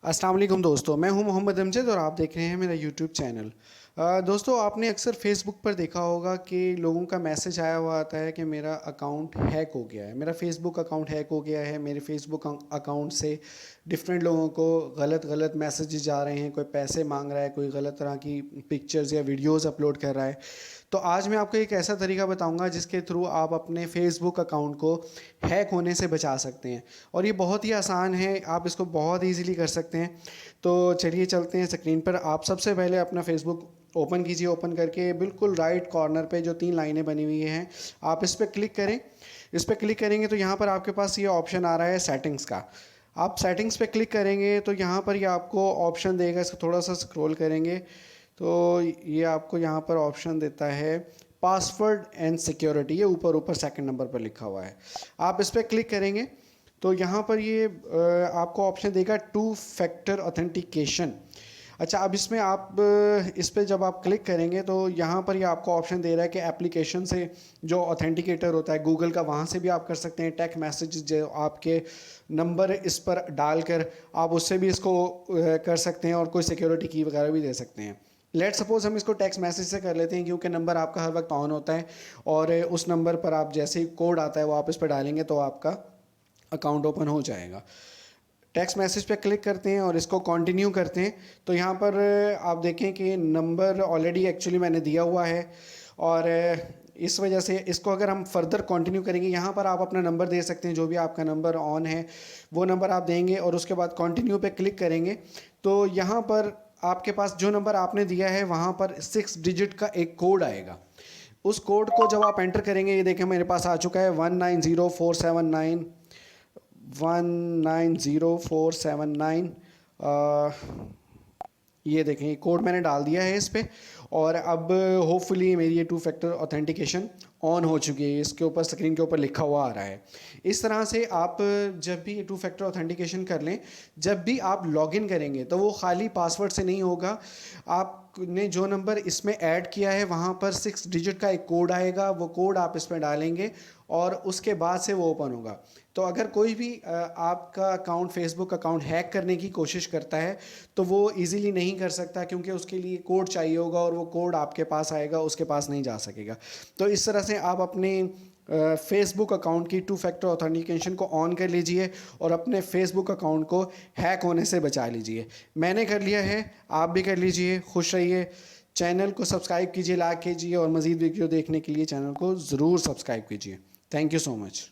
अस्सलाम वालेकुम दोस्तों, मैं हूं मोहम्मद अमजद और आप देख रहे हैं मेरा यूट्यूब चैनल। दोस्तों, आपने अक्सर फेसबुक पर देखा होगा कि लोगों का मैसेज आया हुआ आता है कि मेरा अकाउंट हैक हो गया है, मेरा फेसबुक अकाउंट हैक हो गया है। मेरे फेसबुक अकाउंट से डिफरेंट लोगों को गलत गलत मैसेजेस जा रहे हैं, कोई पैसे मांग रहा है, कोई गलत तरह की पिक्चर्स या वीडियोस अपलोड कर रहा है। तो आज मैं आपको एक ऐसा तरीका बताऊंगा जिसके थ्रू आप अपने फेसबुक अकाउंट को हैक होने से बचा सकते हैं। और ये बहुत ही आसान है, आप इसको बहुत ईजीली कर सकते हैं। तो चलिए चलते हैं स्क्रीन पर। आप सबसे पहले अपना फेसबुक ओपन कीजिए। ओपन करके बिल्कुल राइट कॉर्नर पे जो 3 लाइनें बनी हुई हैं, आप इस पर क्लिक करें। इस पर क्लिक करेंगे तो यहाँ पर आपके पास ये ऑप्शन आ रहा है सेटिंग्स का। आप सेटिंग्स पे क्लिक करेंगे तो यहाँ पर ये आपको ऑप्शन देगा। इसको थोड़ा सा स्क्रॉल करेंगे तो ये आपको यहाँ पर ऑप्शन देता है पासवर्ड एंड सिक्योरिटी। ये ऊपर ऊपर सेकंड नंबर पर लिखा हुआ है। आप इस पर क्लिक करेंगे तो यहाँ पर ये आपको ऑप्शन देगा 2 फैक्टर ऑथेंटिकेशन। अच्छा, अब इसमें आप इस पर जब आप क्लिक करेंगे तो यहाँ पर ये आपको ऑप्शन दे रहा है कि एप्लीकेशन से जो ऑथेंटिकेटर होता है गूगल का, वहाँ से भी आप कर सकते हैं। टेक्स्ट मैसेज जो आपके नंबर इस पर डालकर आप उससे भी इसको कर सकते हैं और कोई सिक्योरिटी की वगैरह भी दे सकते हैं। लेट सपोज हम इसको टेक्स्ट मैसेज से कर लेते हैं, क्योंकि नंबर आपका हर वक्त ऑन होता है और उस नंबर पर आप जैसे ही कोड आता है वो आप इस पर डालेंगे तो आपका अकाउंट ओपन हो जाएगा। टेक्स्ट मैसेज पे क्लिक करते हैं और इसको कंटिन्यू करते हैं तो यहाँ पर आप देखें कि नंबर ऑलरेडी एक्चुअली मैंने दिया हुआ है और इस वजह से इसको अगर हम फर्दर कंटिन्यू करेंगे, यहाँ पर आप अपना नंबर दे सकते हैं, जो भी आपका नंबर ऑन है वो नंबर आप देंगे और उसके बाद कंटिन्यू पे क्लिक करेंगे तो यहाँ पर आपके पास जो नंबर आपने दिया है वहाँ पर 6 डिजिट का एक कोड आएगा। उस कोड को जब आप एंटर करेंगे, ये देखें मेरे पास आ चुका है 190479। ये देखें, ये कोड मैंने डाल दिया है इस पर और अब होपफुली मेरी ये 2 फैक्टर ऑथेंटिकेशन ऑन हो चुकी है। इसके ऊपर स्क्रीन के ऊपर लिखा हुआ आ रहा है। इस तरह से आप जब भी ये 2 फैक्टर ऑथेंटिकेशन कर लें, जब भी आप लॉगिन करेंगे तो वो खाली पासवर्ड से नहीं होगा। आपने जो नंबर इसमें ऐड किया है वहाँ पर 6 डिजिट का एक कोड आएगा, वो कोड आप इसमें डालेंगे और उसके बाद से वो ओपन होगा। तो अगर कोई भी आपका अकाउंट फेसबुक अकाउंट हैक करने की कोशिश करता है तो वो इजीली नहीं कर सकता, क्योंकि उसके लिए कोड चाहिए होगा और वो कोड आपके पास आएगा, उसके पास नहीं जा सकेगा। तो इस तरह से आप अपने फेसबुक अकाउंट की 2 फैक्टर ऑथेंटिकेशन को ऑन कर लीजिए और अपने फेसबुक अकाउंट को हैक होने से बचा लीजिए। मैंने कर लिया है, आप भी कर लीजिए। खुश रहिए। चैनल को सब्सक्राइब कीजिए, लाइक कीजिए और मज़ीद वीडियो देखने के लिए चैनल को ज़रूर सब्सक्राइब कीजिए। Thank you so much.